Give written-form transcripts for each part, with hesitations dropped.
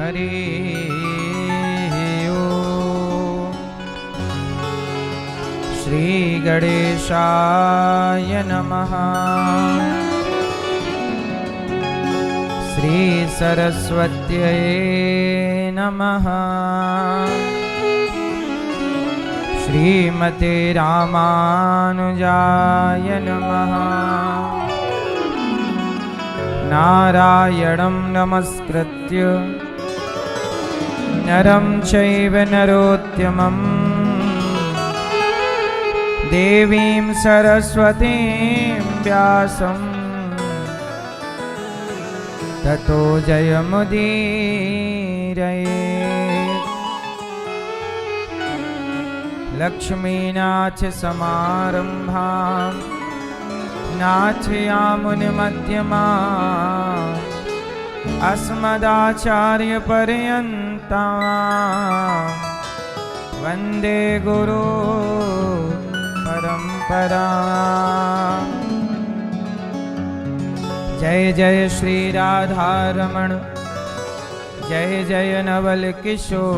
हरि ओम। श्री गणेशाय नमः। श्री सरस्वत्यै नमः। श्रीमते रामानुजाय नमः। नारायणं नमस्कृत्य नरं चैव नरोत्तमं देवीं सरस्वतीं व्यासं ततो जयमुदीरयेत्। लक्ष्मीनाथ समारंभां नाथयामुनिमध्यमाम् अस्मदाचार्यपर्यन्तां वन्दे गुरु परम्पराम्। जय जय श्री राधारमण, जय जय नवल किशोर,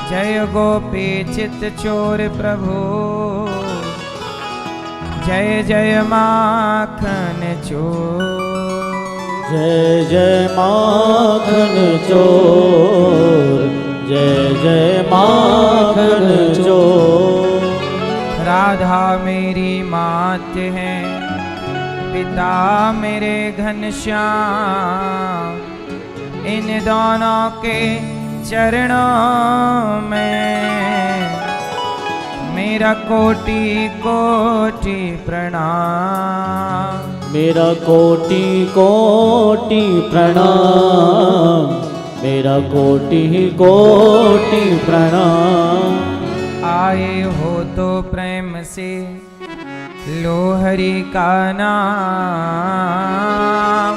जय गोपी चित चोर प्रभु, जय जय माखन चोर। जय जय माखन चोर, जय जय माखन चोर। राधा मेरी मात है, पिता मेरे घनश्याम, इन दोनों के चरणों में मेरा कोटि कोटि प्रणाम। मेरा कोटि कोटि प्रणाम, मेरा कोटि कोटि प्रणाम। आए हो तो प्रेम से लो हरि का नाम,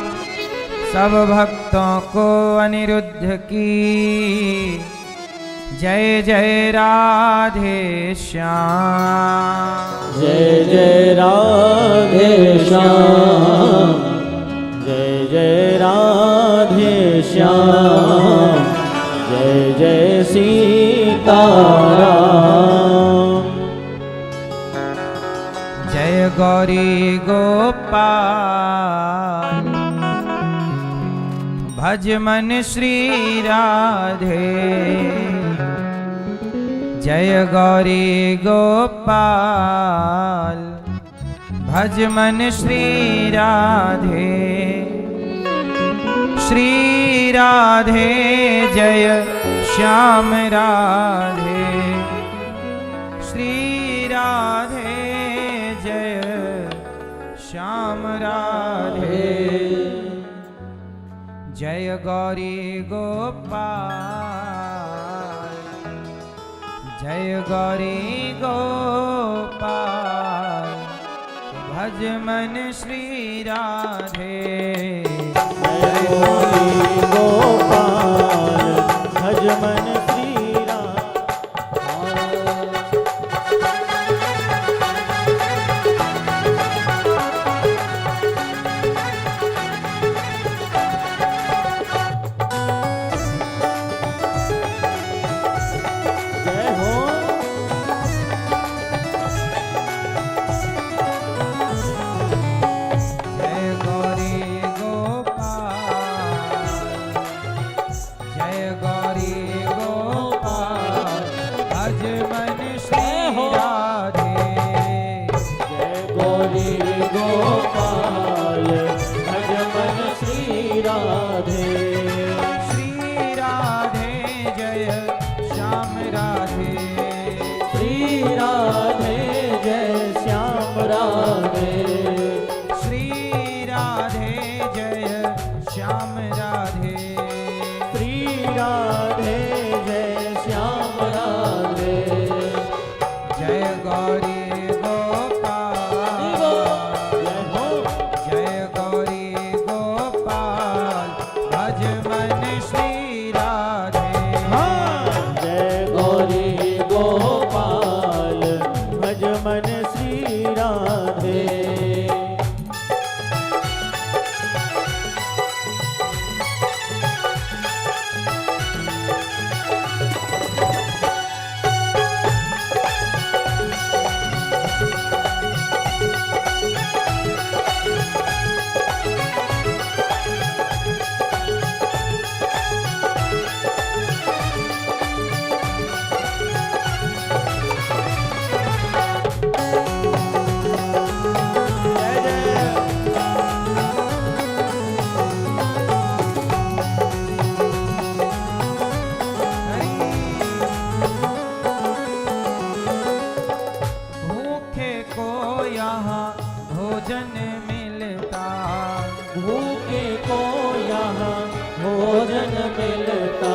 सब भक्तों को अनिरुद्ध की जय जय राधे श्याम। जय जय राधे श्याम, जय जय राधे श्याम, जय जय सीताराम। जय गौरी गोपाल, भज मन श्री राधे। जय गौरी गोपाल, भज मन श्री राधे। श्री राधे जय श्याम राधे, श्री राधे जय श्याम राधे। जय गौरी गोपाल, जय गौरी गोपाल, भज मन श्री राधे। जय गौरी गोपाल, भज मन श्री भूखे को यहाँ भोजन मिलता,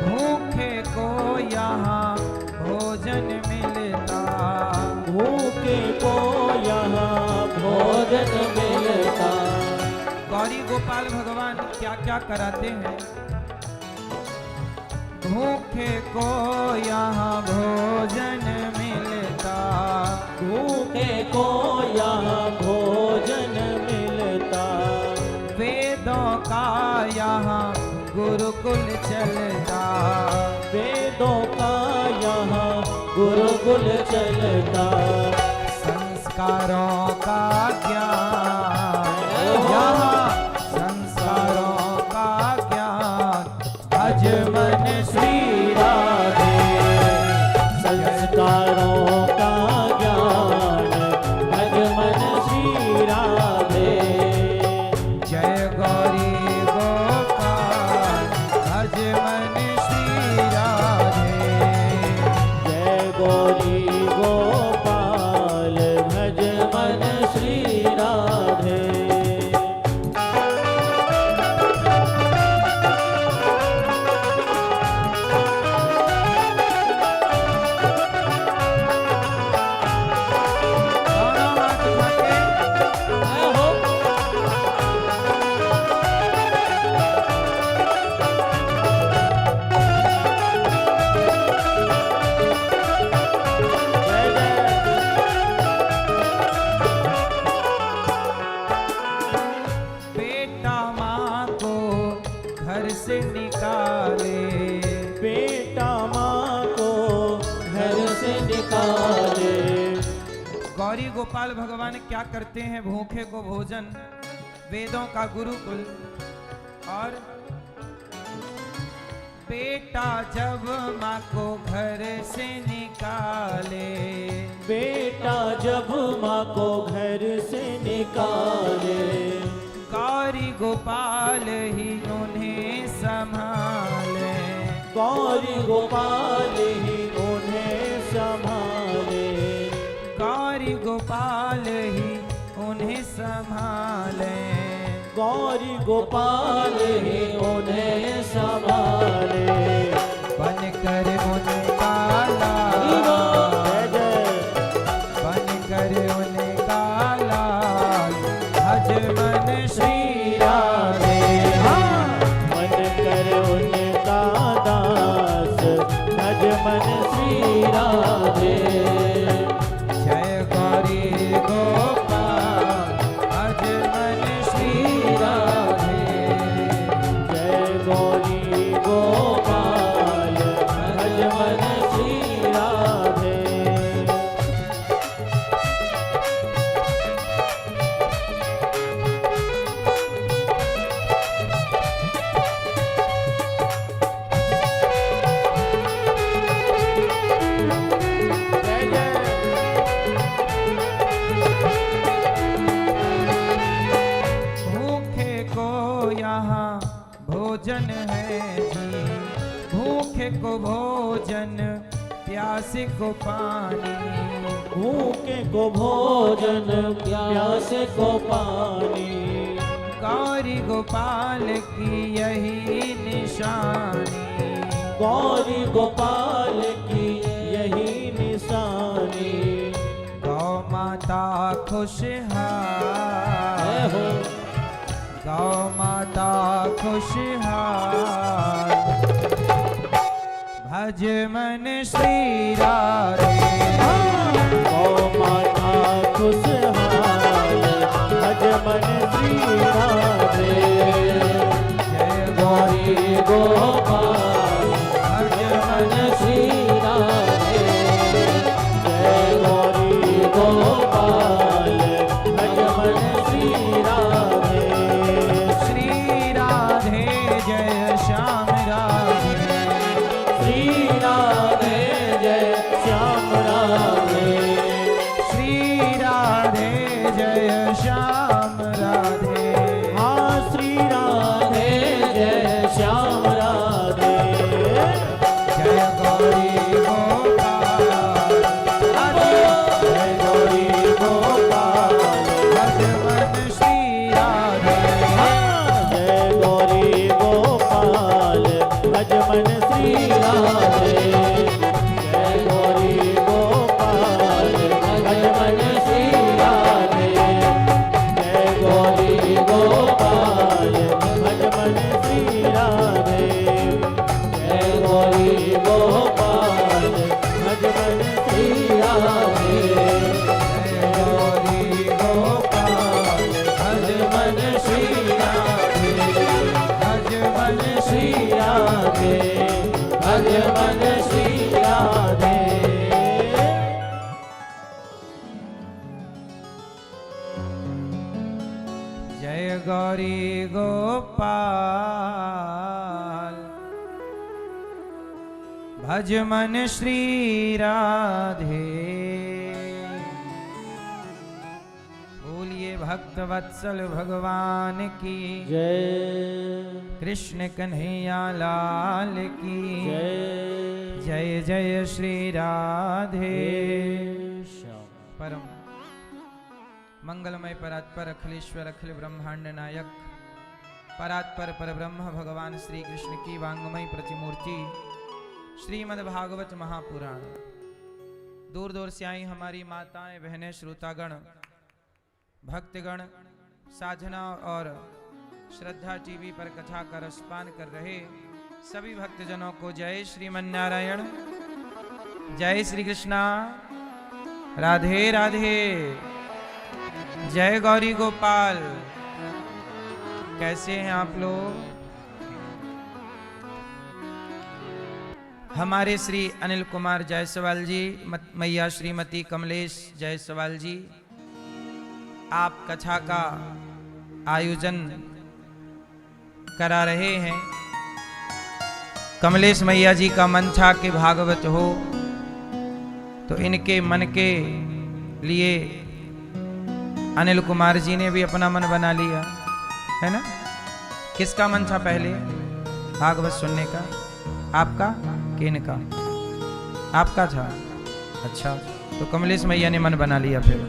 भूखे को यहाँ भोजन मिलता, भूखे को यहाँ भोजन मिलता। गौरी गोपाल भगवान क्या क्या कराते हैं। भूखे को यहाँ भोजन मिलता, भूखे को यहाँ भोजन मिलता, वेदों का यहाँ गुरुकुल चलता, वेदों का यहाँ गुरुकुल चलता, संस्कारों का ज्ञान यहाँ, संस्कारों का ज्ञान भज मन श्री राधे, संस्कारों का ज्ञान भज मन श्री राधे। जय गौरी गोपाल भज मन श्री राधे, जय गौरी गोपाल भज मन श्री राधे। दोनों हाथ उठा के बेटा माँ को घर से निकाले, बेटा माँ को घर से निकाले, गौरी गोपाल भगवान क्या करते हैं। भूखे को भोजन, वेदों का गुरुकुल, और बेटा जब माँ को घर से निकाले, बेटा जब माँ को घर से निकाले, गौरी गोपाल ही उन्हें संभाले, गौरी गोपाल ही उन्हें संभाले, गौरी गोपाल ही उन्हें संभाले, गौरी गोपाल ही उन्हें संभाले। बनकर उनका जय लाल, जय बनकर उनका लाल भज मन श्री राधे, मन कर उनका दास भज मन श्री राधे। जय गौरी गोपाल भज मन श्री राधे, जय गौरी गोपाल भज मन श्री राधे। जय जय भूखे को यहाँ भोजन है जी, भूखे को भोजन प्यासे को पानी, भूखे को भोजन प्यासे को पानी, गौरी गोपाल की यही निशानी, गौरी गोपाल की यही निशानी। गौ माता खुशहाल, जय हो गौ माता खुशहाल भज मन श्री राधे, गौ माता खुशहाल भज मन श्री राधे। जय गौरी गोपाल भज मन श्री राधे, जय गौरी गोपाल भज मन श्री राधे। श्री राधे जय श्याम राधे, श्री राधे जय श्याम गौरी गोपाल भज मन श्री राधे। बोलिए भक्त वत्सल भगवान की जय। कृष्ण कन्हैया लाल की जय। जय जय श्री राधे श्याम। परम मंगलमय परात्पर अखिलेश्वर अखिल ब्रह्मांड नायक परात्पर परब्रह्म भगवान श्री कृष्ण की वांगमय प्रतिमूर्ति श्रीमद् भागवत महापुराण। दूर दूर से आई हमारी माताएं बहनें श्रोतागण भक्तगण साधना और श्रद्धा टीवी पर कथा का रसपान कर रहे सभी भक्तजनों को जय श्रीमन्नारायण, जय श्री कृष्णा, राधे राधे, जय गौरी गोपाल। कैसे हैं आप लोग? हमारे श्री अनिल कुमार जायसवाल जी, मैया श्रीमती कमलेश जायसवाल जी, आप कथा का आयोजन करा रहे हैं। कमलेश मैया जी का मन था कि भागवत हो, तो इनके मन के लिए अनिल कुमार जी ने भी अपना मन बना लिया है ना। किसका मन था पहले भागवत सुनने का? आपका कि इनका? आपका था। अच्छा, तो कमलेश मैया ने मन बना लिया फिर।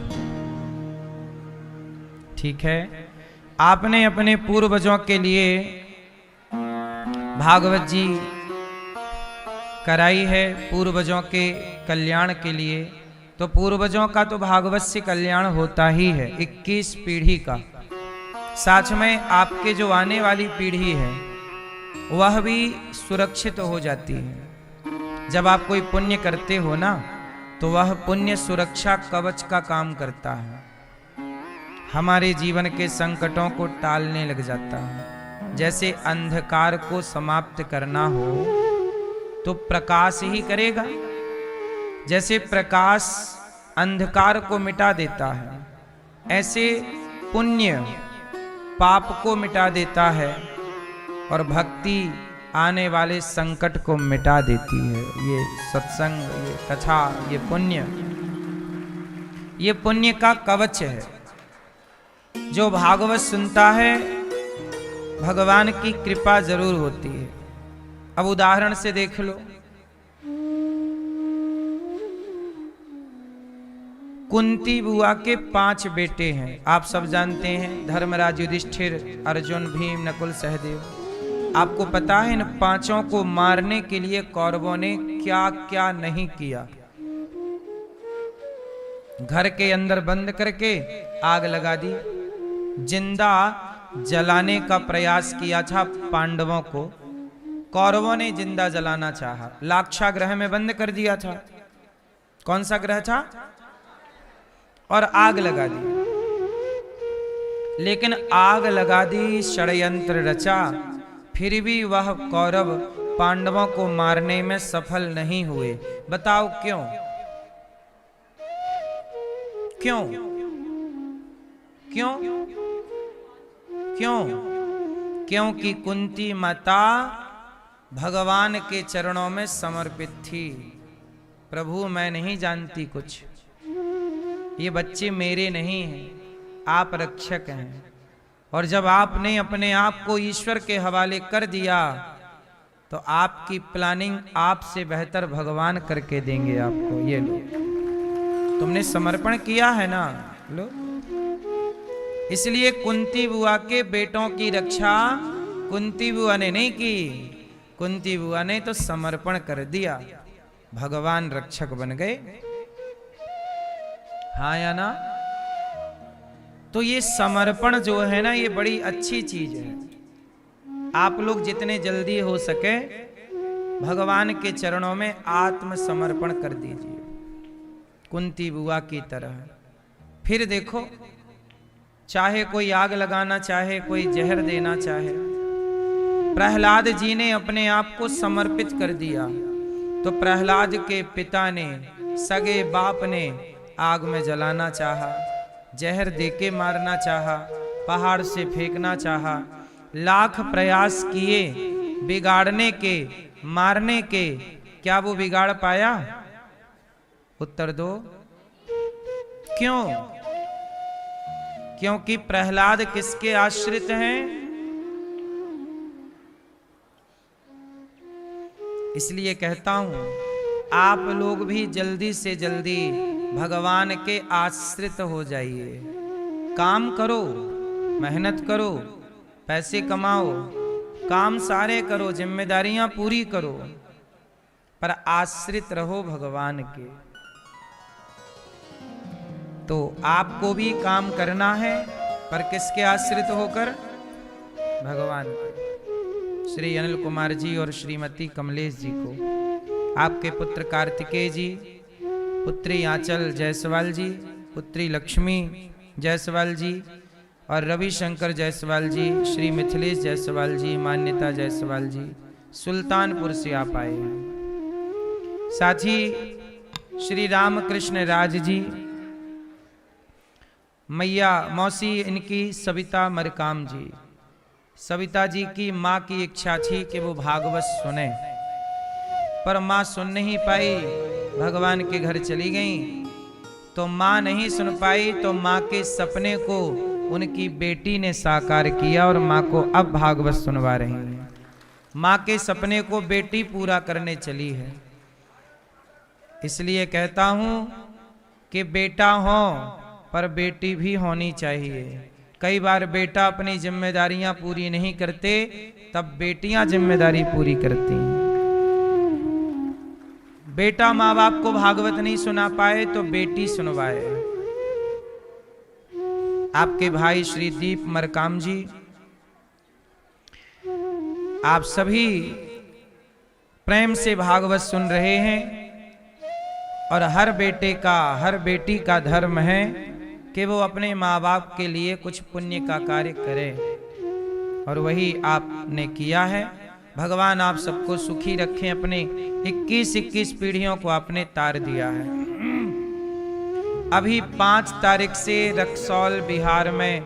ठीक है, आपने अपने पूर्वजों के लिए भागवत जी कराई है, पूर्वजों के कल्याण के लिए। तो पूर्वजों का तो भागवत से कल्याण होता ही है, 21 पीढ़ी का। साथ में आपके जो आने वाली पीढ़ी है वह भी सुरक्षित हो जाती है। जब आप कोई पुण्य करते हो ना, तो वह पुण्य सुरक्षा कवच का काम करता है, हमारे जीवन के संकटों को टालने लग जाता है। जैसे अंधकार को समाप्त करना हो तो प्रकाश ही करेगा, जैसे प्रकाश अंधकार को मिटा देता है, ऐसे पुण्य पाप को मिटा देता है और भक्ति आने वाले संकट को मिटा देती है। ये सत्संग, ये कथा, ये पुण्य का कवच है। जो भागवत सुनता है भगवान की कृपा जरूर होती है। अब उदाहरण से देख लो, कुंती बुआ के 5 बेटे हैं, आप सब जानते हैं, धर्मराज, युधिष्ठिर, अर्जुन, भीम, नकुल, सहदेव। आपको पता है इन 5 को मारने के लिए कौरवों ने क्या क्या नहीं किया। घर के अंदर बंद करके आग लगा दी, जिंदा जलाने का प्रयास किया था पांडवों को, कौरवों ने जिंदा जलाना चाहा, लाक्षागृह में बंद कर दिया था। कौन सा ग्रह था? और आग लगा दी। लेकिन आग लगा दी, षड्यंत्र रचा, फिर भी वह कौरव पांडवों को मारने में सफल नहीं हुए। बताओ क्यों? क्यों? क्यों? क्यों? क्योंकि कुंती माता भगवान के चरणों में समर्पित थी। प्रभु, मैं नहीं जानती कुछ, ये बच्चे मेरे नहीं हैं, आप रक्षक हैं। और जब आपने अपने आप को ईश्वर के हवाले कर दिया तो आपकी प्लानिंग आपसे बेहतर भगवान करके देंगे आपको। ये लो, तुमने समर्पण किया है ना, लो। इसलिए कुंती बुआ के बेटों की रक्षा कुंती बुआ ने नहीं की, कुंती बुआ ने तो समर्पण कर दिया, भगवान रक्षक बन गए। हाँ या ना? तो ये समर्पण जो है ना, ये बड़ी अच्छी चीज है। आप लोग जितने जल्दी हो सके भगवान के चरणों में आत्मसमर्पण कर दीजिए, कुंती बुआ की तरह। फिर देखो, चाहे कोई आग लगाना चाहे, कोई जहर देना चाहे, प्रहलाद जी ने अपने आप को समर्पित कर दिया तो प्रहलाद के पिता ने, सगे बाप ने आग में जलाना चाहा, जहर देके मारना चाहा, पहाड़ से फेंकना चाहा, लाख प्रयास किए बिगाड़ने के, मारने के, क्या वो बिगाड़ पाया? उत्तर दो। क्यों? क्योंकि प्रहलाद किसके आश्रित हैं? इसलिए कहता हूं आप लोग भी जल्दी से जल्दी भगवान के आश्रित हो जाइए। काम करो, मेहनत करो, पैसे कमाओ, काम सारे करो, जिम्मेदारियां पूरी करो, पर आश्रित रहो भगवान के। तो आपको भी काम करना है, पर किसके आश्रित होकर? भगवान के। श्री अनिल कुमार जी और श्रीमती कमलेश जी को, आपके पुत्र कार्तिकेय जी, पुत्री आंचल जायसवाल जी, पुत्री लक्ष्मी जायसवाल जी और रविशंकर जायसवाल जी, श्री मिथिलेश जायसवाल जी, मान्यता जायसवाल जी सुल्तानपुर से आप आए हैं। साथ ही श्री रामकृष्ण राज जी, मैया मौसी इनकी सविता मरकाम जी। सविता जी की माँ की इच्छा थी कि वो भागवत सुने, पर माँ सुन नहीं पाई, भगवान के घर चली गई। तो माँ नहीं सुन पाई तो माँ के सपने को उनकी बेटी ने साकार किया और माँ को अब भागवत सुनवा रही है। माँ के सपने को बेटी पूरा करने चली है। इसलिए कहता हूं कि बेटा हो पर बेटी भी होनी चाहिए। कई बार बेटा अपनी जिम्मेदारियां पूरी नहीं करते, तब बेटियां जिम्मेदारी पूरी करती हैं। बेटा माँ बाप को भागवत नहीं सुना पाए तो बेटी सुनवाए। आपके भाई श्री दीप मरकाम जी, आप सभी प्रेम से भागवत सुन रहे हैं और हर बेटे का, हर बेटी का धर्म है कि वो अपने माँ बाप के लिए कुछ पुण्य का कार्य करे, और वही आपने किया है। भगवान आप सबको सुखी रखें। अपने 21 पीढ़ियों को आपने तार दिया है। अभी 5 तारीख से रक्सौल बिहार में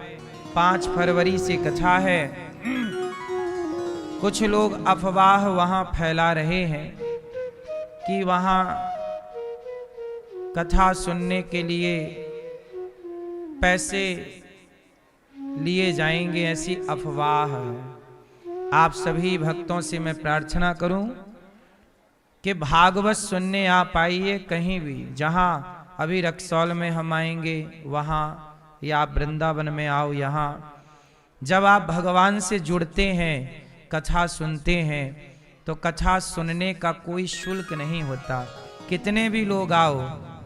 5 फरवरी से कथा है। कुछ लोग अफवाह वहां फैला रहे हैं कि वहां कथा सुनने के लिए पैसे लिए जाएंगे, ऐसी अफवाह है। आप सभी भक्तों से मैं प्रार्थना करूं कि भागवत सुनने आप आइए कहीं भी, जहां अभी रक्सौल में हम आएंगे वहां, या आप वृंदावन में आओ यहाँ। जब आप भगवान से जुड़ते हैं, कथा सुनते हैं, तो कथा सुनने का कोई शुल्क नहीं होता। कितने भी लोग आओ,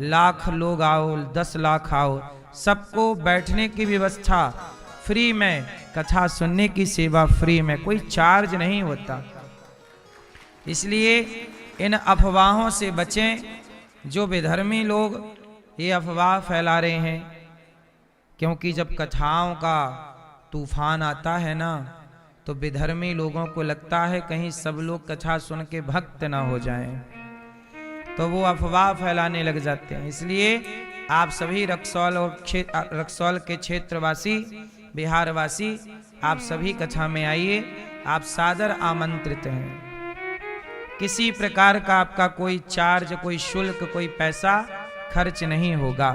लाख लोग आओ, 10 लाख आओ, सबको बैठने की व्यवस्था फ्री में, कथा सुनने की सेवा फ्री में, कोई चार्ज नहीं होता। इसलिए इन अफवाहों से बचें। जो बेधर्मी लोग ये अफवाह फैला रहे हैं, क्योंकि जब कथाओं का तूफान आता है ना, तो बेधर्मी लोगों को लगता है कहीं सब लोग कथा सुन के भक्त ना हो जाएं, तो वो अफवाह फैलाने लग जाते हैं। इसलिए आप सभी रक्सौल और रक्सौल के क्षेत्रवासी, बिहारवासी, आप सभी कथा में आइए। आप सादर आमंत्रित हैं। किसी प्रकार का आपका कोई चार्ज, कोई शुल्क, कोई पैसा खर्च नहीं होगा।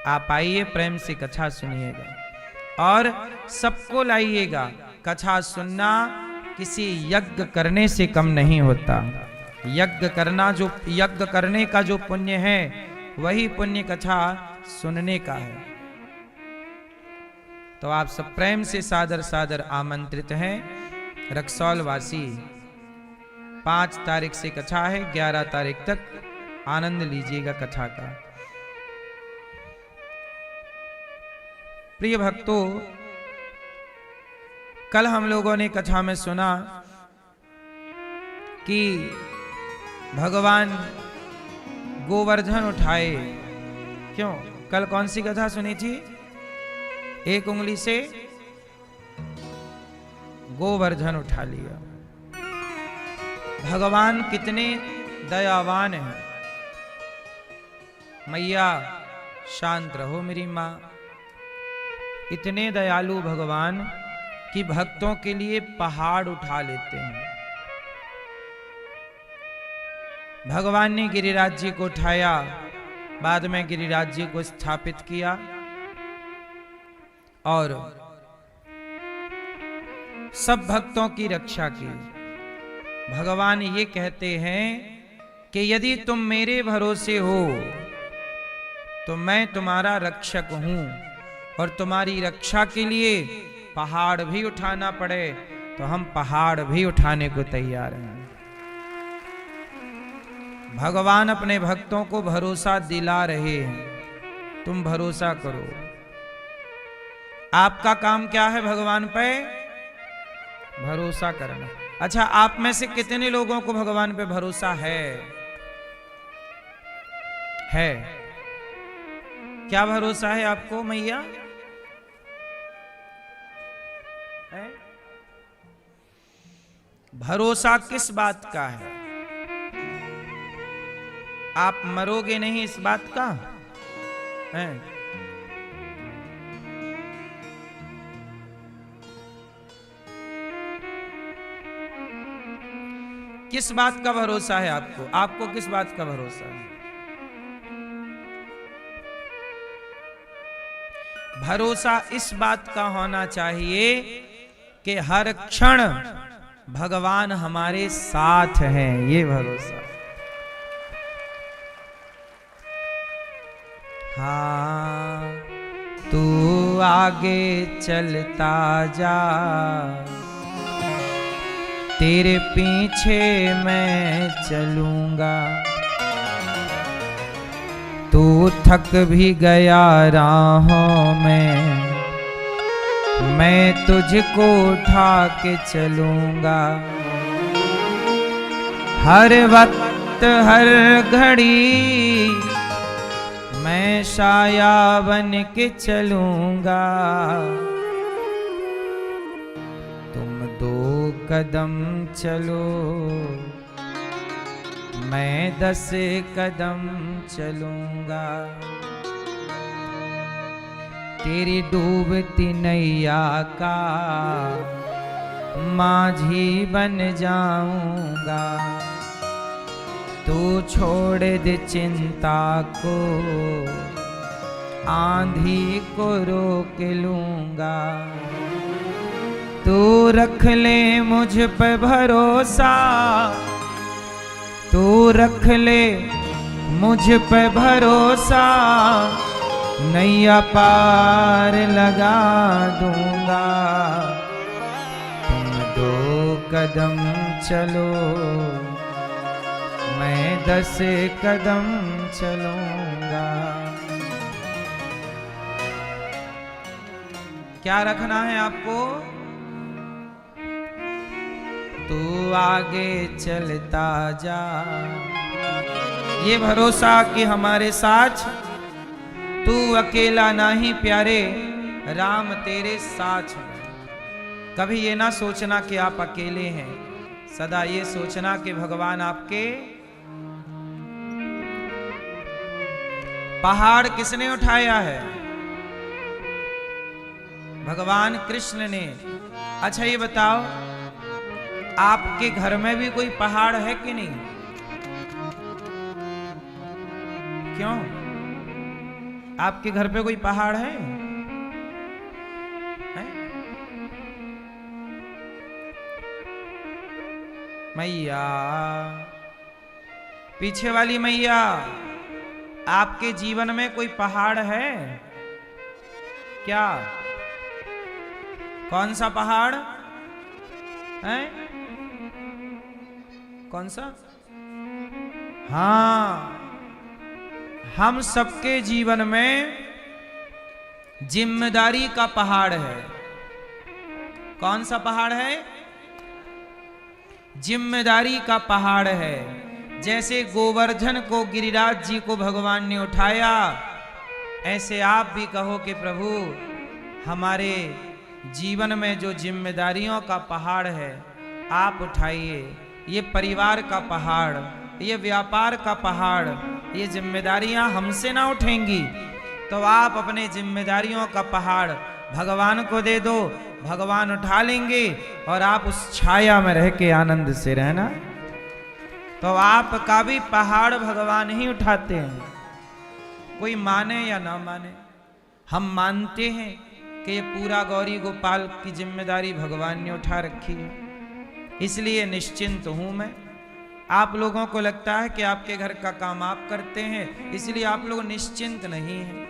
आप आइए, प्रेम से कथा सुनिएगा और सबको लाइएगा। कथा सुनना किसी यज्ञ करने से कम नहीं होता। यज्ञ करने का जो पुण्य है, वही पुण्य कथा सुनने का है। तो आप सब प्रेम से सादर सादर आमंत्रित हैं। रक्सौल वासी 5 तारीख से कथा है, 11 तारीख तक आनंद लीजिएगा कथा का। प्रिय भक्तों, कल हम लोगों ने कथा में सुना कि भगवान गोवर्धन उठाए। क्यों? कल कौन सी कथा सुनी थी? 1 उंगली से गोवर्धन उठा लिया। भगवान कितने दयावान हैं। मैया शांत रहो मेरी माँ। इतने दयालु भगवान कि भक्तों के लिए पहाड़ उठा लेते हैं। भगवान ने गिरिराज जी को उठाया, बाद में गिरिराज जी को स्थापित किया और सब भक्तों की रक्षा की। भगवान ये कहते हैं कि यदि तुम मेरे भरोसे हो तो मैं तुम्हारा रक्षक हूं, और तुम्हारी रक्षा के लिए पहाड़ भी उठाना पड़े तो हम पहाड़ भी उठाने को तैयार हैं। भगवान अपने भक्तों को भरोसा दिला रहे हैं, तुम भरोसा करो। आपका काम क्या है भगवान पे? भरोसा करना। अच्छा, आप में से कितने लोगों को भगवान पे भरोसा है? क्या भरोसा है आपको मैया? है? भरोसा किस बात का है? आप मरोगे नहीं इस बात का है? किस बात का भरोसा है आपको? आपको किस बात का भरोसा है? भरोसा इस बात का होना चाहिए कि हर क्षण भगवान हमारे साथ हैं, ये भरोसा। हाँ, तू आगे चलता जा, तेरे पीछे मैं चलूंगा। तू थक भी गया राहों में, मैं तुझको उठा के चलूंगा। हर वक्त हर घड़ी मैं साया बन के चलूंगा। तुम 2 कदम चलो, मैं 10 कदम चलूंगा। तेरी डूबती नैया का माझी बन जाऊंगा। तू छोड़ दे चिंता को, आंधी को रोक लूंगा। तू रख ले मुझ पे भरोसा, तू रख ले मुझ पे भरोसा। नैया पार लगा दूंगा। तुम 2 कदम चलो, मैं 10 कदम चलूंगा। क्या रखना है आपको? तू आगे चलता जा, ये भरोसा कि हमारे साथ तू अकेला नहीं प्यारे, राम तेरे साथ हैं। कभी ये ना सोचना कि आप अकेले हैं, सदा ये सोचना कि भगवान आपके। पहाड़ किसने उठाया है? भगवान कृष्ण ने। अच्छा ये बताओ, आपके घर में भी कोई पहाड़ है कि नहीं? क्यों? आपके घर पे कोई पहाड़ है? मैया, पीछे वाली मैया, आपके जीवन में कोई पहाड़ है क्या? कौन सा पहाड़ है? कौन सा? हाँ, हम सबके जीवन में जिम्मेदारी का पहाड़ है। कौन सा पहाड़ है? जिम्मेदारी का पहाड़ है। जैसे गोवर्धन को गिरिराज जी को भगवान ने उठाया, ऐसे आप भी कहो कि प्रभु हमारे जीवन में जो जिम्मेदारियों का पहाड़ है आप उठाइए। ये परिवार का पहाड़, ये व्यापार का पहाड़, ये जिम्मेदारियां हमसे ना उठेंगी तो आप अपने जिम्मेदारियों का पहाड़ भगवान को दे दो, भगवान उठा लेंगे और आप उस छाया में रह के आनंद से रहना। तो आपका भी पहाड़ भगवान ही उठाते हैं, कोई माने या ना माने। हम मानते हैं कि ये पूरा गौरी गोपाल की जिम्मेदारी भगवान ने उठा रखी है, इसलिए निश्चिंत हूं मैं। आप लोगों को लगता है कि आपके घर का काम आप करते हैं, इसलिए आप लोग निश्चिंत नहीं हैं,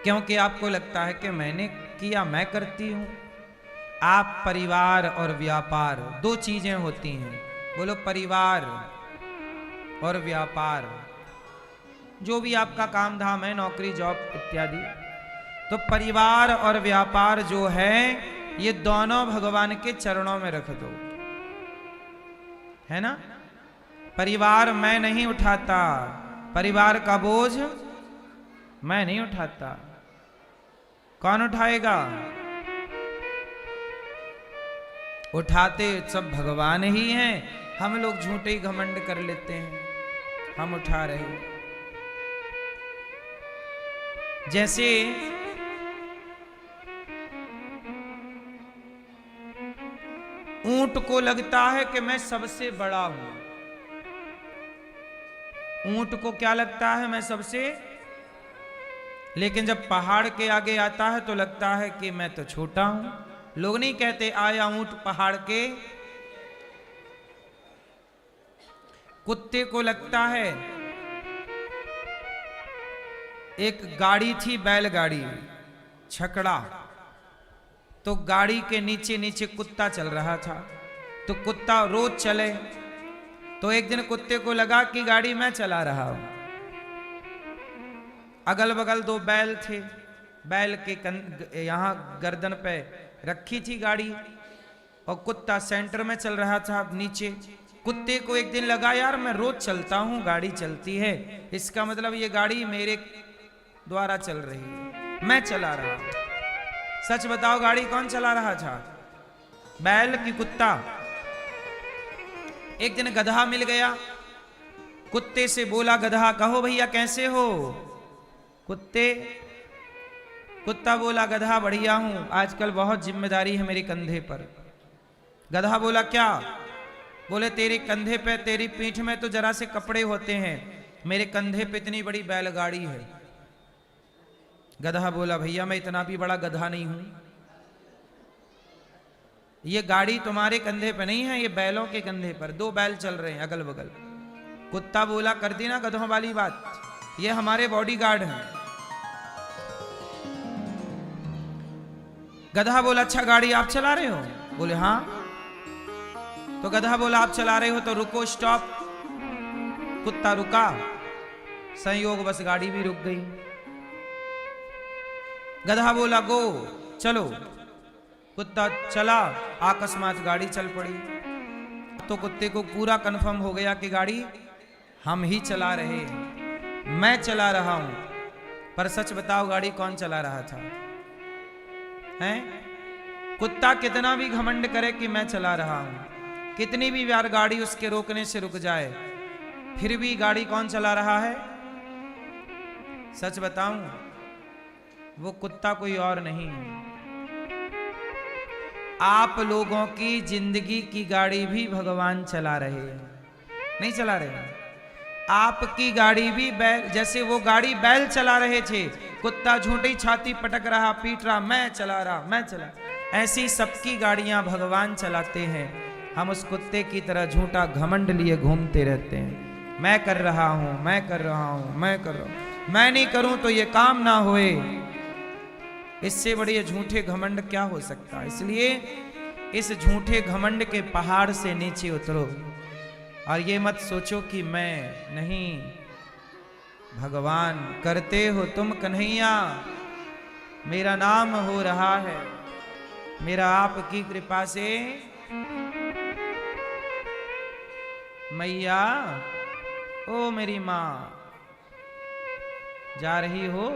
क्योंकि आपको लगता है कि मैंने किया, मैं करती हूं। आप परिवार और व्यापार दो चीजें होती हैं, बोलो परिवार और व्यापार। जो भी आपका काम धाम है, नौकरी जॉब इत्यादि, तो परिवार और व्यापार जो है ये दोनों भगवान के चरणों में रख दो, है ना। परिवार मैं नहीं उठाता, परिवार का बोझ मैं नहीं उठाता, कौन उठाएगा? उठाते सब भगवान ही हैं, हम लोग झूठे ही घमंड कर लेते हैं हम उठा रहे हैं। जैसे ऊंट को लगता है कि मैं सबसे बड़ा हूं, ऊंट को क्या लगता है? मैं सबसे, लेकिन जब पहाड़ के आगे आता है तो लगता है कि मैं तो छोटा हूं। लोग नहीं कहते आया ऊंट पहाड़ के। कुत्ते को लगता है, एक गाड़ी थी बैलगाड़ी छकड़ा, तो गाड़ी के नीचे नीचे कुत्ता चल रहा था, तो कुत्ता रोज चले, तो एक दिन कुत्ते को लगा कि गाड़ी मैं चला रहा हूं। अगल बगल दो बैल थे, बैल के यहां गर्दन पे रखी थी गाड़ी, और कुत्ता सेंटर में चल रहा था नीचे। कुत्ते को एक दिन लगा यार मैं रोज चलता हूं, गाड़ी चलती है, इसका मतलब ये गाड़ी मेरे द्वारा चल रही है, मैं चला रहा हूं। सच बताओ गाड़ी कौन चला रहा था, बैल की कुत्ता? एक दिन गधा मिल गया, कुत्ते से बोला गधा कहो भैया कैसे हो? कुत्ता बोला गधा बढ़िया हूं, आजकल बहुत जिम्मेदारी है मेरे कंधे पर। गधा बोला क्या? बोले तेरे कंधे पे, तेरी पीठ में तो जरा से कपड़े होते हैं, मेरे कंधे पे इतनी बड़ी बैलगाड़ी है। गधा बोला भैया मैं इतना भी बड़ा गधा नहीं हूं, ये गाड़ी तुम्हारे कंधे पे नहीं है, ये बैलों के कंधे पर, दो बैल चल रहे हैं अगल बगल। कुत्ता बोला कर दी ना गधों वाली बात, ये हमारे बॉडीगार्ड हैं। गधा बोला अच्छा गाड़ी आप चला रहे हो? बोले हाँ। तो गधा बोला आप चला रहे हो तो रुको, स्टॉप। कुत्ता रुका, संयोग बस गाड़ी भी रुक गई। गधा बोला गो चलो, कुत्ता चला, अकस्मात गाड़ी चल पड़ी। तो कुत्ते को पूरा कंफर्म हो गया कि गाड़ी हम ही चला रहे हैं, मैं चला रहा हूं। पर सच बताओ गाड़ी कौन चला रहा था? हैं? कुत्ता कितना भी घमंड करे कि मैं चला रहा हूं, कितनी भी बार गाड़ी उसके रोकने से रुक जाए, फिर भी गाड़ी कौन चला रहा है? सच बताऊं, वो कुत्ता कोई और नहीं है। आप लोगों की जिंदगी की गाड़ी भी भगवान चला रहे हैं, नहीं चला रहे हैं? आपकी गाड़ी भी बैल, जैसे वो गाड़ी बैल चला रहे थे, कुत्ता झूठी छाती पटक रहा, पीट रहा, मैं चला रहा, मैं चला, ऐसी सबकी गाड़ियां भगवान चलाते हैं। हम उस कुत्ते की तरह झूठा घमंड लिए घूमते रहते हैं, मैं कर रहा हूं, मैं कर रहा हूं, मैं कर रहा हूं, मैं नहीं करूं तो ये काम ना होए। इससे बड़ी झूठे घमंड क्या हो सकता है? इसलिए इस झूठे घमंड के पहाड़ से नीचे उतरो और ये मत सोचो कि मैं नहीं, भगवान करते हो तुम कन्हैया, मेरा नाम हो रहा है, मेरा आपकी कृपा से। मैया ओ मेरी माँ जा रही हो,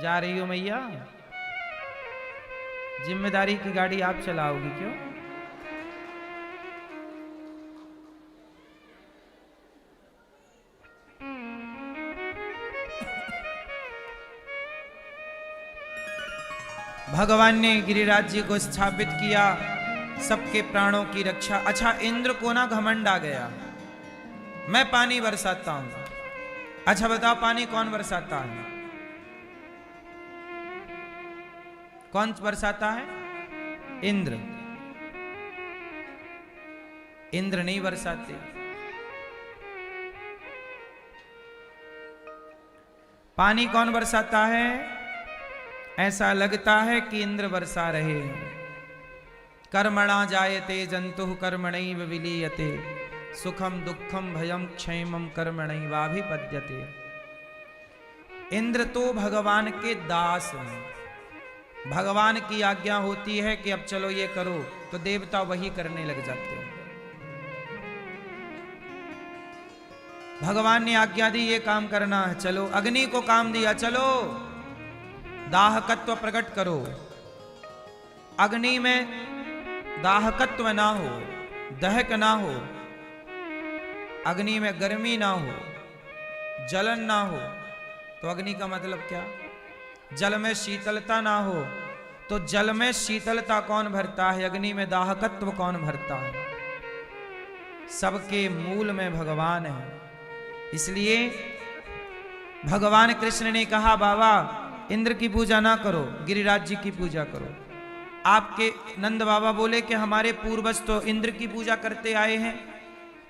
जा रही हो मैया? जिम्मेदारी की गाड़ी आप चलाओगी क्यों? भगवान ने गिरिराज जी को स्थापित किया, सबके प्राणों की रक्षा। अच्छा, इंद्र को ना घमंड आ गया, मैं पानी बरसाता हूं। अच्छा बताओ, पानी कौन बरसाता है? कौन बरसाता है? इंद्र। इंद्र नहीं बरसाते। पानी कौन बरसाता है? ऐसा लगता है कि इंद्र बरसा रहे हैं। कर्मणा जायते जंतु कर्मणैव विलीयते, सुखम दुखम भयम क्षेमम कर्मणैवाभिपद्यते। इंद्र तो भगवान के दास हैं। भगवान की आज्ञा होती है कि अब चलो ये करो, तो देवता वही करने लग जाते हैं। भगवान ने आज्ञा दी ये काम करना है, चलो। अग्नि को काम दिया, चलो दाहकत्व प्रकट करो। अग्नि में दाहकत्व ना हो, दहक ना हो, अग्नि में गर्मी ना हो, जलन ना हो, तो अग्नि का मतलब क्या? जल में शीतलता ना हो, तो जल में शीतलता कौन भरता है? अग्नि में दाहकत्व कौन भरता है? सबके मूल में भगवान है। इसलिए भगवान कृष्ण ने कहा, बाबा इंद्र की पूजा ना करो, गिरिराज जी की पूजा करो। आपके नंद बाबा बोले कि हमारे पूर्वज तो इंद्र की पूजा करते आए हैं।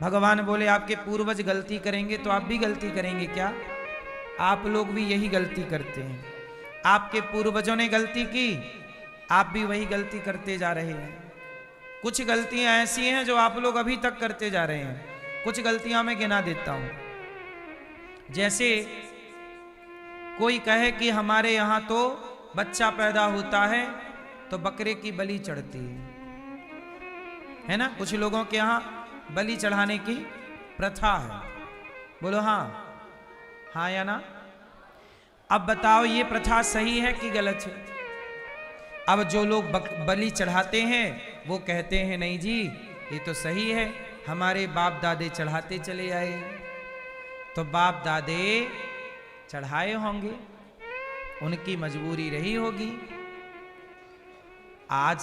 भगवान बोले, आपके पूर्वज गलती करेंगे तो आप भी गलती करेंगे क्या? आप लोग भी यही गलती करते हैं। आपके पूर्वजों ने गलती की, आप भी वही गलती करते जा रहे हैं। कुछ गलतियां ऐसी हैं जो आप लोग अभी तक करते जा रहे हैं। कुछ गलतियां मैं गिना देता हूं। जैसे कोई कहे कि हमारे यहां तो बच्चा पैदा होता है तो बकरे की बलि चढ़ती है ना? कुछ लोगों के यहां बलि चढ़ाने की प्रथा है। बोलो हाँ, हाँ या ना? अब बताओ, ये प्रथा सही है कि गलत है? अब जो लोग बलि चढ़ाते हैं वो कहते हैं नहीं जी ये तो सही है, हमारे बाप दादे चढ़ाते चले आए। तो बाप दादे चढ़ाए होंगे, उनकी मजबूरी रही होगी। आज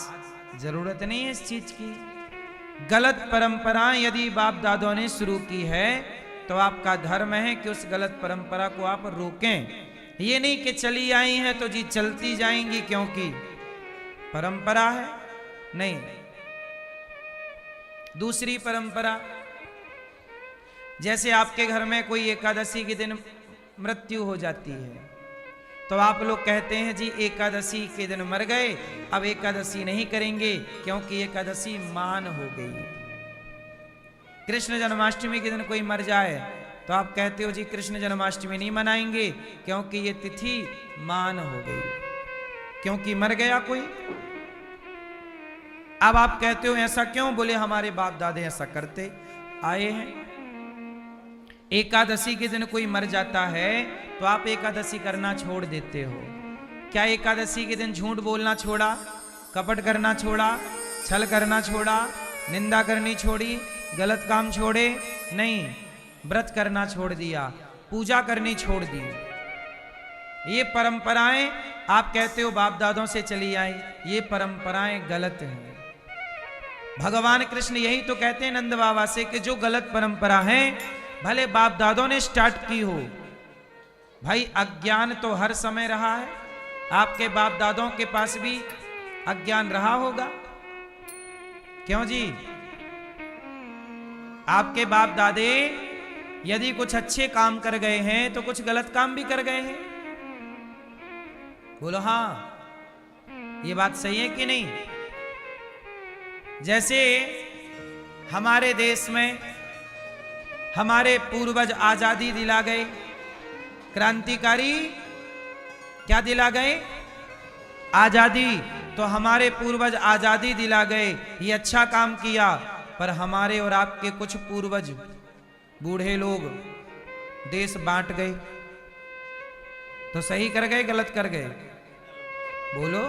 जरूरत नहीं है इस चीज की। गलत परंपराएं यदि बाप दादों ने शुरू की है तो आपका धर्म है कि उस गलत परंपरा को आप रोकें। ये नहीं कि चली आई हैं तो जी चलती जाएंगी क्योंकि परंपरा है, नहीं। दूसरी परंपरा, जैसे आपके घर में कोई एकादशी के दिन मृत्यु हो जाती है तो आप लोग कहते हैं जी एकादशी के दिन मर गए, अब एकादशी नहीं करेंगे क्योंकि एकादशी मान हो गई। कृष्ण जन्माष्टमी के दिन कोई मर जाए तो आप कहते हो जी कृष्ण जन्माष्टमी नहीं मनाएंगे क्योंकि ये तिथि मान हो गई, क्योंकि मर गया कोई। अब आप कहते हो ऐसा क्यों? बोले हमारे बाप दादे ऐसा करते आए हैं। एकादशी के दिन कोई मर जाता है तो आप एकादशी करना छोड़ देते हो। क्या एकादशी के दिन झूठ बोलना छोड़ा, कपट करना छोड़ा, छल करना छोड़ा, निंदा करनी छोड़ी, गलत काम छोड़े? नहीं, व्रत करना छोड़ दिया, पूजा करनी छोड़ दी। ये परंपराएं आप कहते हो बाप दादों से चली आई, ये परंपराएं गलत हैं। भगवान कृष्ण यही तो कहते हैं नंद बाबा से कि जो गलत परंपरा है भले बाप दादों ने स्टार्ट की हो, भाई अज्ञान तो हर समय रहा है। आपके बाप दादों के पास भी अज्ञान रहा होगा, क्यों जी? आपके बाप दादे यदि कुछ अच्छे काम कर गए हैं तो कुछ गलत काम भी कर गए हैं। बोलो हाँ, ये बात सही है कि नहीं? जैसे हमारे देश में हमारे पूर्वज आजादी दिला गए, क्रांतिकारी क्या दिला गए? आजादी। तो हमारे पूर्वज आजादी दिला गए, ये अच्छा काम किया। पर हमारे और आपके कुछ पूर्वज बूढ़े लोग देश बांट गए, तो सही कर गए गलत कर गए? बोलो।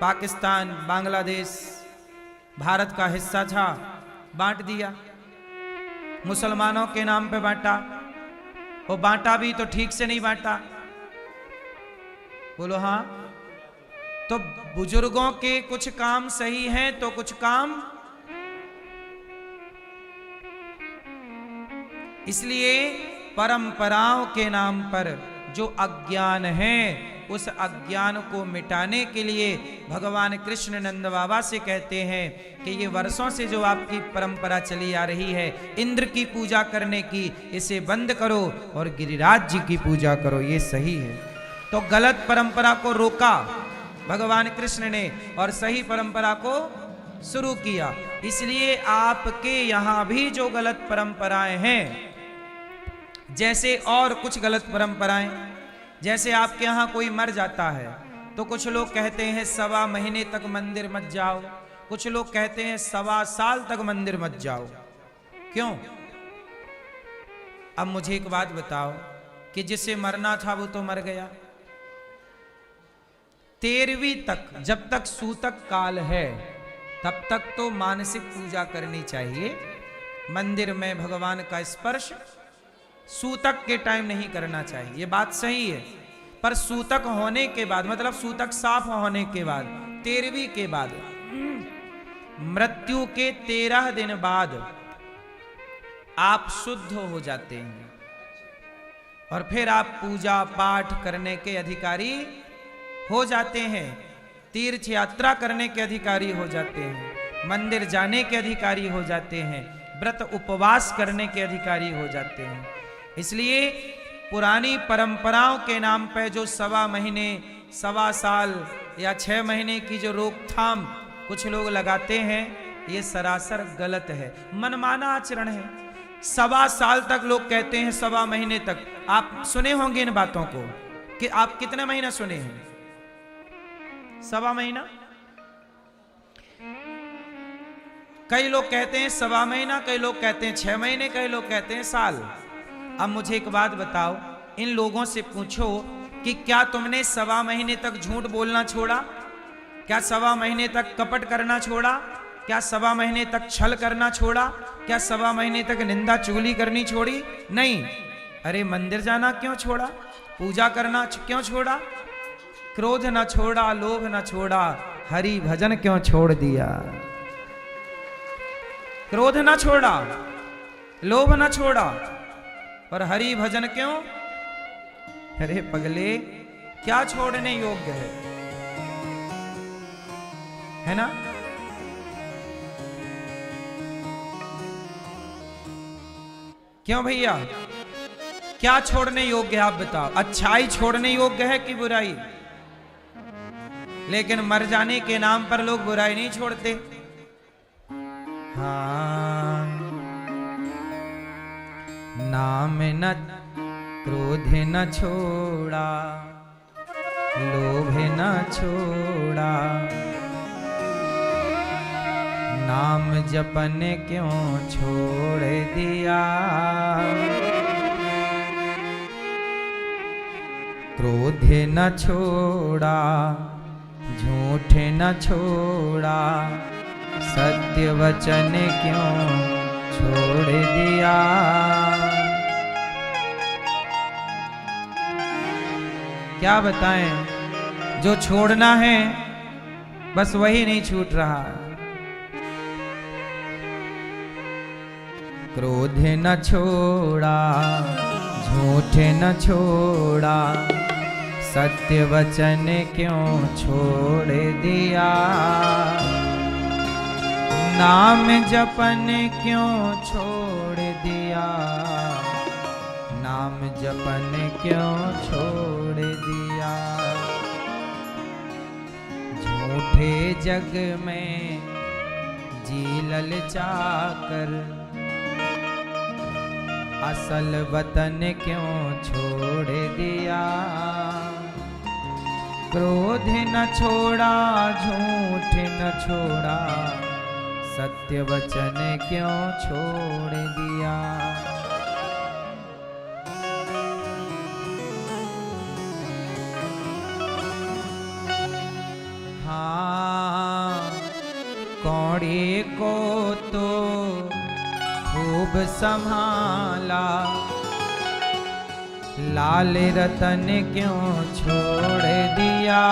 पाकिस्तान, बांग्लादेश भारत का हिस्सा था, बांट दिया, मुसलमानों के नाम पे बांटा। वो बांटा भी तो ठीक से नहीं बांटा। बोलो हाँ, तो बुजुर्गों के कुछ काम सही हैं तो कुछ काम, इसलिए परंपराओं के नाम पर जो अज्ञान है उस अज्ञान को मिटाने के लिए भगवान कृष्ण नंद बाबा से कहते हैं कि ये वर्षों से जो आपकी परंपरा चली आ रही है इंद्र की पूजा करने की, इसे बंद करो और गिरिराज जी की पूजा करो, ये सही है। तो गलत परंपरा को रोका भगवान कृष्ण ने और सही परंपरा को शुरू किया। इसलिए आपके यहां भी जो गलत परंपराएं हैं, जैसे और कुछ गलत परंपराएं, जैसे आपके यहां कोई मर जाता है तो कुछ लोग कहते हैं 1.25 महीने तक मंदिर मत जाओ, कुछ लोग कहते हैं 1.25 साल तक मंदिर मत जाओ। क्यों? अब मुझे एक बात बताओ कि जिसे मरना था वो तो मर गया। 13वीं तक जब तक सूतक काल है तब तक तो मानसिक पूजा करनी चाहिए। मंदिर में भगवान का स्पर्श सूतक के टाइम नहीं करना चाहिए, ये बात सही है। पर सूतक होने के बाद, मतलब सूतक साफ होने के बाद, 13वीं के बाद, मृत्यु के 13 दिन बाद आप शुद्ध हो जाते हैं और फिर आप पूजा पाठ करने के अधिकारी हो जाते हैं, तीर्थ यात्रा करने के अधिकारी हो जाते हैं, मंदिर जाने के अधिकारी हो जाते हैं, व्रत उपवास करने के अधिकारी हो जाते हैं। इसलिए पुरानी परंपराओं के नाम पर जो 1.25 महीने, 1.25 साल या 6 महीने की जो रोकथाम कुछ लोग लगाते हैं, ये सरासर गलत है, मनमाना आचरण है। 1.25 साल तक लोग कहते हैं, 1.25 महीने तक। आप सुने होंगे इन बातों को कि आप कितने महीना सुने हैं? 1.25 महीना। कई लोग कहते हैं 1.25 महीना, कई लोग कहते हैं 6 महीने, कई लोग कहते हैं साल। अब मुझे एक बात बताओ, इन लोगों से पूछो कि क्या तुमने 1.25 महीने तक झूठ बोलना छोड़ा? क्या 1.25 महीने तक कपट करना छोड़ा? क्या 1.25 महीने तक छल करना छोड़ा? क्या 1.25 महीने तक निंदा चुगली करनी छोड़ी? नहीं। अरे मंदिर जाना क्यों छोड़ा? पूजा करना क्यों छोड़ा? क्रोध न छोड़ा, लोभ न छोड़ा, हरि भजन क्यों छोड़ दिया? क्रोध न छोड़ा, लोभ न छोड़ा, पर हरि भजन क्यों? अरे पगले, क्या छोड़ने योग्य है ना? क्यों भैया, क्या छोड़ने योग्य है आप बताओ? अच्छाई छोड़ने योग्य है कि बुराई? लेकिन मर जाने के नाम पर लोग बुराई नहीं छोड़ते। हाँ, नाम न क्रोध न छोड़ा, लोभ न छोड़ा, नाम जपन क्यों छोड़ दिया? क्रोध न छोड़ा, झूठ न छोड़ा, सत्य वचन क्यों छोड़ दिया? क्या बताएं, जो छोड़ना है बस वही नहीं छूट रहा। क्रोध न छोड़ा, झूठ न छोड़ा, सत्य वचन क्यों छोड़ दिया? नाम जपन क्यों छोड़ दिया? नाम जपन क्यों छोड़ दिया? झूठे जग में जी ललचाकर, असल वतन क्यों छोड़ दिया? क्रोध न छोड़ा, झूठ न छोड़ा, सत्य वचन क्यों छोड़ दिया? हाँ, कौड़ी को तो खूब संभाला, लाल रतन क्यों छोड़ दिया?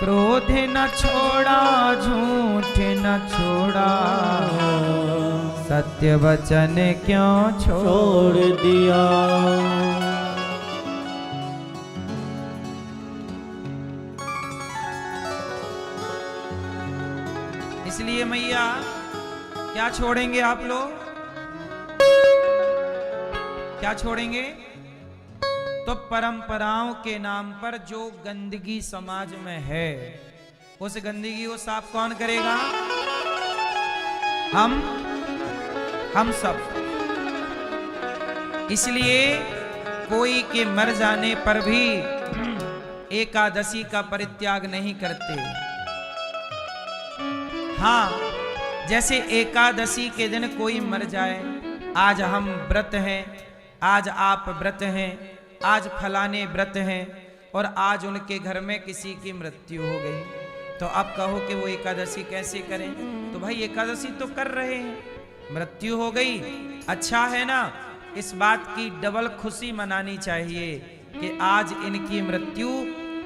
क्रोध न छोड़ा, झूठ न छोड़ा, सत्य वचन क्यों छोड़ दिया। इसलिए मैया क्या छोड़ेंगे आप लोग? क्या छोड़ेंगे? तो परंपराओं के नाम पर जो गंदगी समाज में है, उस गंदगी को साफ कौन करेगा? हम सब। इसलिए कोई के मर जाने पर भी एकादशी का परित्याग नहीं करते। हाँ, जैसे एकादशी के दिन कोई मर जाए, आज हम व्रत हैं, आज आप व्रत हैं, आज फलाने व्रत हैं, और आज उनके घर में किसी की मृत्यु हो गई, तो अब कहो कि वो एकादशी कैसे करें? तो भाई एकादशी तो कर रहे हैं, मृत्यु हो गई, अच्छा है ना। इस बात की डबल खुशी मनानी चाहिए कि आज इनकी मृत्यु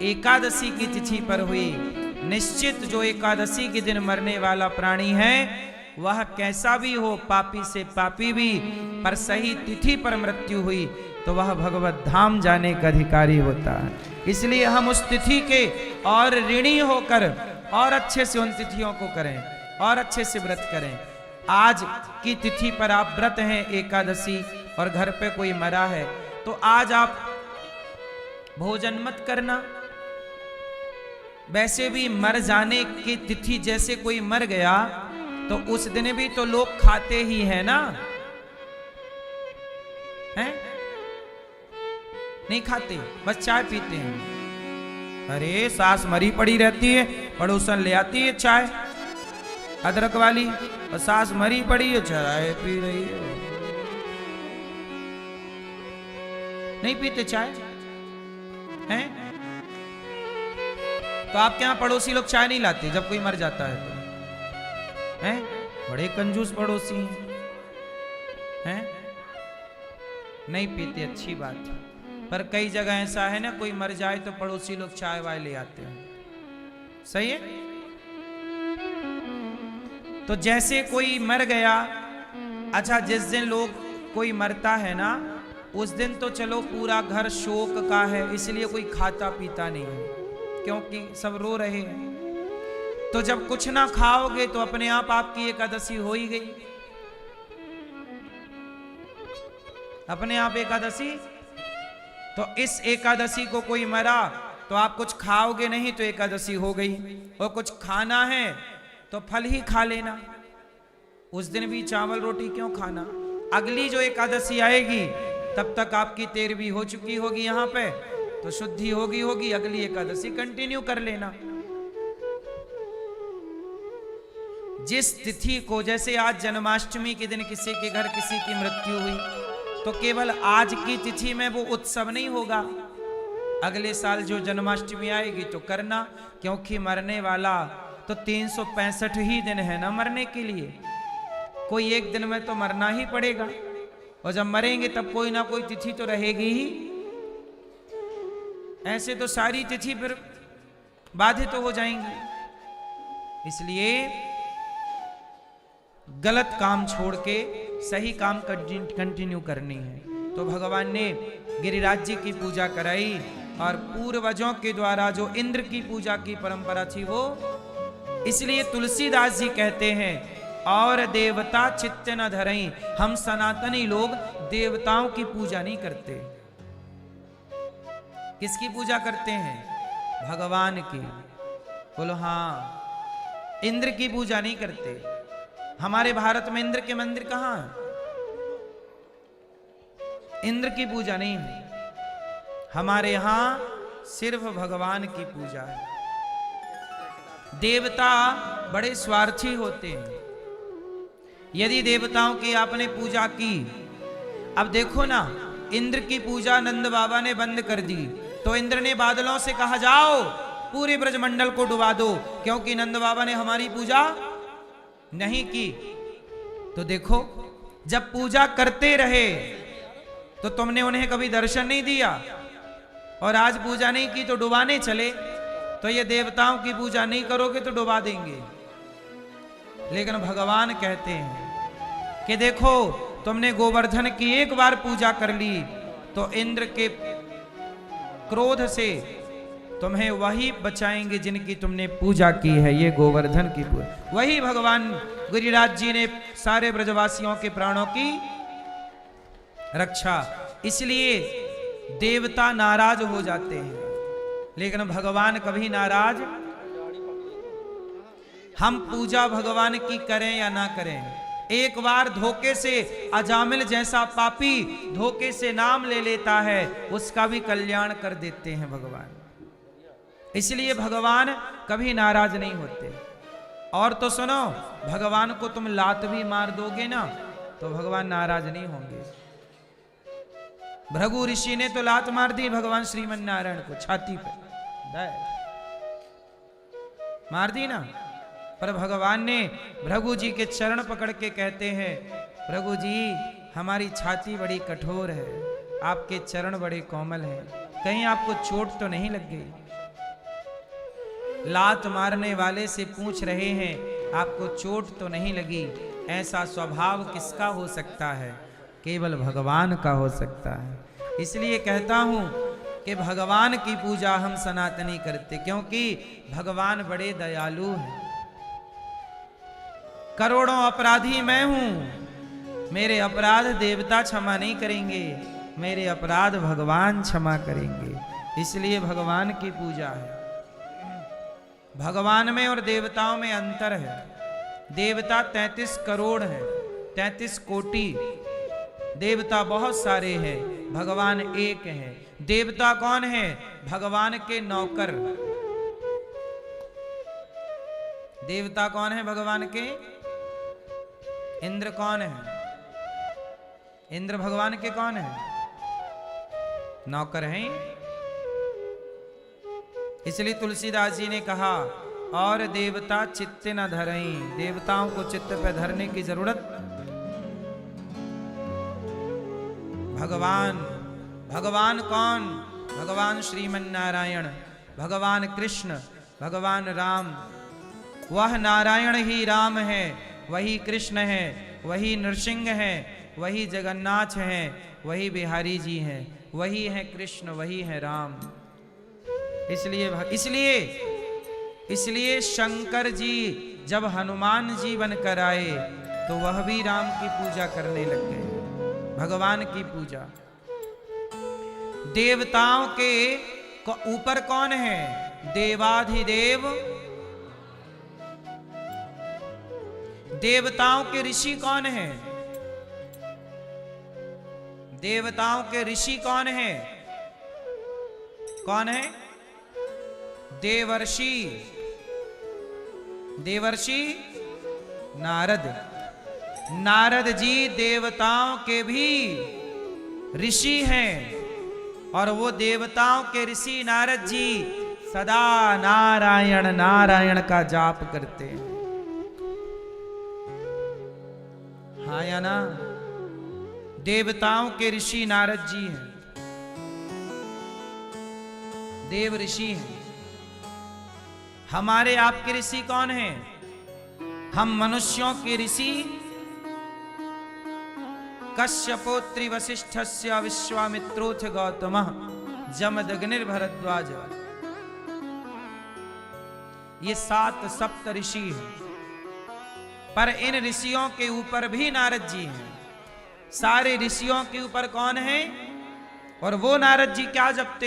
एकादशी की तिथि पर हुई। निश्चित जो एकादशी के दिन मरने वाला प्राणी है, वह कैसा भी हो, पापी से पापी भी, पर सही तिथि पर मृत्यु हुई तो वह भगवत धाम जाने का अधिकारी होता है। इसलिए हम उस तिथि के और ऋणी होकर और अच्छे से उन तिथियों को करें और अच्छे से व्रत करें। आज की तिथि पर आप व्रत हैं एकादशी और घर पे कोई मरा है, तो आज आप भोजन मत करना। वैसे भी मर जाने की तिथि, जैसे कोई मर गया तो उस दिन भी तो लोग खाते ही है ना, हैं? नहीं खाते, बस चाय पीते हैं। अरे सास मरी पड़ी रहती है, पड़ोसन ले आती है चाय अदरक वाली, और सास मरी पड़ी है चाय पी रही है। नहीं पीते चाय, हैं? तो आपके यहां पड़ोसी लोग चाय नहीं लाते जब कोई मर जाता है तो, हैं? बड़े कंजूस पड़ोसी हैं, नहीं पीते, अच्छी बात है। पर कई जगह ऐसा है ना, कोई मर जाए तो पड़ोसी लोग चाय वाय ले आते हैं, सही है। तो जैसे कोई मर गया, अच्छा जिस दिन लोग कोई मरता है ना, उस दिन तो चलो पूरा घर शोक का है, इसलिए कोई खाता पीता नहीं है, क्योंकि सब रो रहे हैं। तो जब कुछ ना खाओगे तो अपने आप आपकी एकादशी हो ही गई, अपने आप एकादशी। तो इस एकादशी को कोई मरा तो आप कुछ खाओगे नहीं तो एकादशी हो गई, और कुछ खाना है तो फल ही खा लेना, उस दिन भी चावल रोटी क्यों खाना। अगली जो एकादशी आएगी तब तक आपकी 13वीं हो चुकी होगी यहाँ पे, तो शुद्धि होगी, अगली एकादशी कंटिन्यू कर लेना। जिस तिथि को, जैसे आज जन्माष्टमी के दिन किसी के घर किसी की मृत्यु हुई, तो केवल आज की तिथि में वो उत्सव नहीं होगा, अगले साल जो जन्माष्टमी आएगी तो करना, क्योंकि मरने वाला तो 365 ही दिन है ना मरने के लिए, कोई एक दिन में तो मरना ही पड़ेगा, और जब मरेंगे तब कोई ना कोई तिथि तो रहेगी ही। ऐसे तो सारी तिथि फिर बाधित तो हो जाएंगी। इसलिए गलत काम छोड़ के सही काम कंटिन्यू करनी है। तो भगवान ने गिरिराज जी की पूजा कराई, और पूर्वजों के द्वारा जो इंद्र की पूजा की परंपरा थी वो, इसलिए तुलसीदास जी कहते हैं, और देवता चित्त न धरई, हम सनातनी लोग देवताओं की पूजा नहीं करते। किसकी पूजा करते हैं? भगवान की। बोलो हाँ, इंद्र की पूजा नहीं करते। हमारे भारत में इंद्र के मंदिर कहां है? इंद्र की पूजा नहीं है, हमारे यहां सिर्फ भगवान की पूजा है। देवता बड़े स्वार्थी होते हैं। यदि देवताओं की आपने पूजा की, अब देखो ना, इंद्र की पूजा नंद बाबा ने बंद कर दी, तो इंद्र ने बादलों से कहा जाओ पूरे ब्रजमंडल को डुबा दो, क्योंकि नंद बाबा ने हमारी पूजा नहीं की। तो देखो, जब पूजा करते रहे तो तुमने उन्हें कभी दर्शन नहीं दिया, और आज पूजा नहीं की तो डुबाने चले। तो ये देवताओं की पूजा नहीं करोगे तो डुबा देंगे। लेकिन भगवान कहते हैं कि देखो तुमने गोवर्धन की एक बार पूजा कर ली तो इंद्र के क्रोध से तुम्हें वही बचाएंगे जिनकी तुमने पूजा की है। ये गोवर्धन की पूजा, वही भगवान गिरिराज जी ने सारे ब्रजवासियों के प्राणों की रक्षा। इसलिए देवता नाराज हो जाते हैं, लेकिन भगवान कभी नाराज। हम पूजा भगवान की करें या ना करें, एक बार धोखे से अजामिल जैसा पापी धोखे से नाम ले लेता है, उसका भी कल्याण कर देते हैं भगवान। इसलिए भगवान कभी नाराज नहीं होते। और तो सुनो, भगवान को तुम लात भी मार दोगे ना तो भगवान नाराज नहीं होंगे। भृगु ऋषि ने तो लात मार दी भगवान श्रीमन नारायण को छाती पे मार दी ना, पर भगवान ने भृगु जी के चरण पकड़ के कहते हैं, भृगु जी हमारी छाती बड़ी कठोर है, आपके चरण बड़े कोमल हैं, कहीं आपको चोट तो नहीं लग गई। लात मारने वाले से पूछ रहे हैं आपको चोट तो नहीं लगी। ऐसा स्वभाव किसका हो सकता है? केवल भगवान का हो सकता है। इसलिए कहता हूं कि भगवान की पूजा हम सनातनी करते, क्योंकि भगवान बड़े दयालु हैं। करोड़ों अपराधी मैं हूं, मेरे अपराध देवता क्षमा नहीं करेंगे, मेरे अपराध भगवान क्षमा करेंगे। इसलिए भगवान की पूजा है। भगवान में और देवताओं में अंतर है। देवता 33 करोड़ है, 33 कोटि देवता बहुत सारे हैं, भगवान एक है। देवता कौन है? भगवान के नौकर। देवता कौन है भगवान के? इंद्र कौन है? इंद्र भगवान के कौन है? नौकर हैं। इसलिए तुलसीदास जी ने कहा, और देवता चित्त न धरई, देवताओं को चित्त पे धरने की जरूरत। भगवान, भगवान कौन? भगवान श्रीमन नारायण, भगवान कृष्ण, भगवान राम। वह नारायण ही राम है, वही कृष्ण है, वही नृसिंह है, वही जगन्नाथ है, वही बिहारी जी हैं, वही है कृष्ण, वही है राम। इसलिए शंकर जी जब हनुमान जी बनकर आए तो वह भी राम की पूजा करने लग गए, भगवान की पूजा। देवताओं के ऊपर कौन है? देवाधिदेव। देवताओं के ऋषि कौन है? देवताओं के ऋषि कौन है? कौन है? देवर्षि। देवर्षि नारद। नारद जी देवताओं के भी ऋषि हैं, और वो देवताओं के ऋषि नारद जी सदा नारायण नारायण का जाप करते हैं। हाँ या ना? देवताओं के ऋषि नारद जी हैं, देव ऋषि हैं। हमारे आपके ऋषि कौन हैं? हम मनुष्यों के ऋषि कश्यपोत्री वसिष्ठस्य विश्वामित्रोथ गौतमः जमदग्निर्भरद्वाज। ये 7 सप्त ऋषि हैं, पर इन ऋषियों के ऊपर भी नारद जी हैं। सारे ऋषियों के ऊपर कौन है? और वो नारद जी क्या जपते हैं?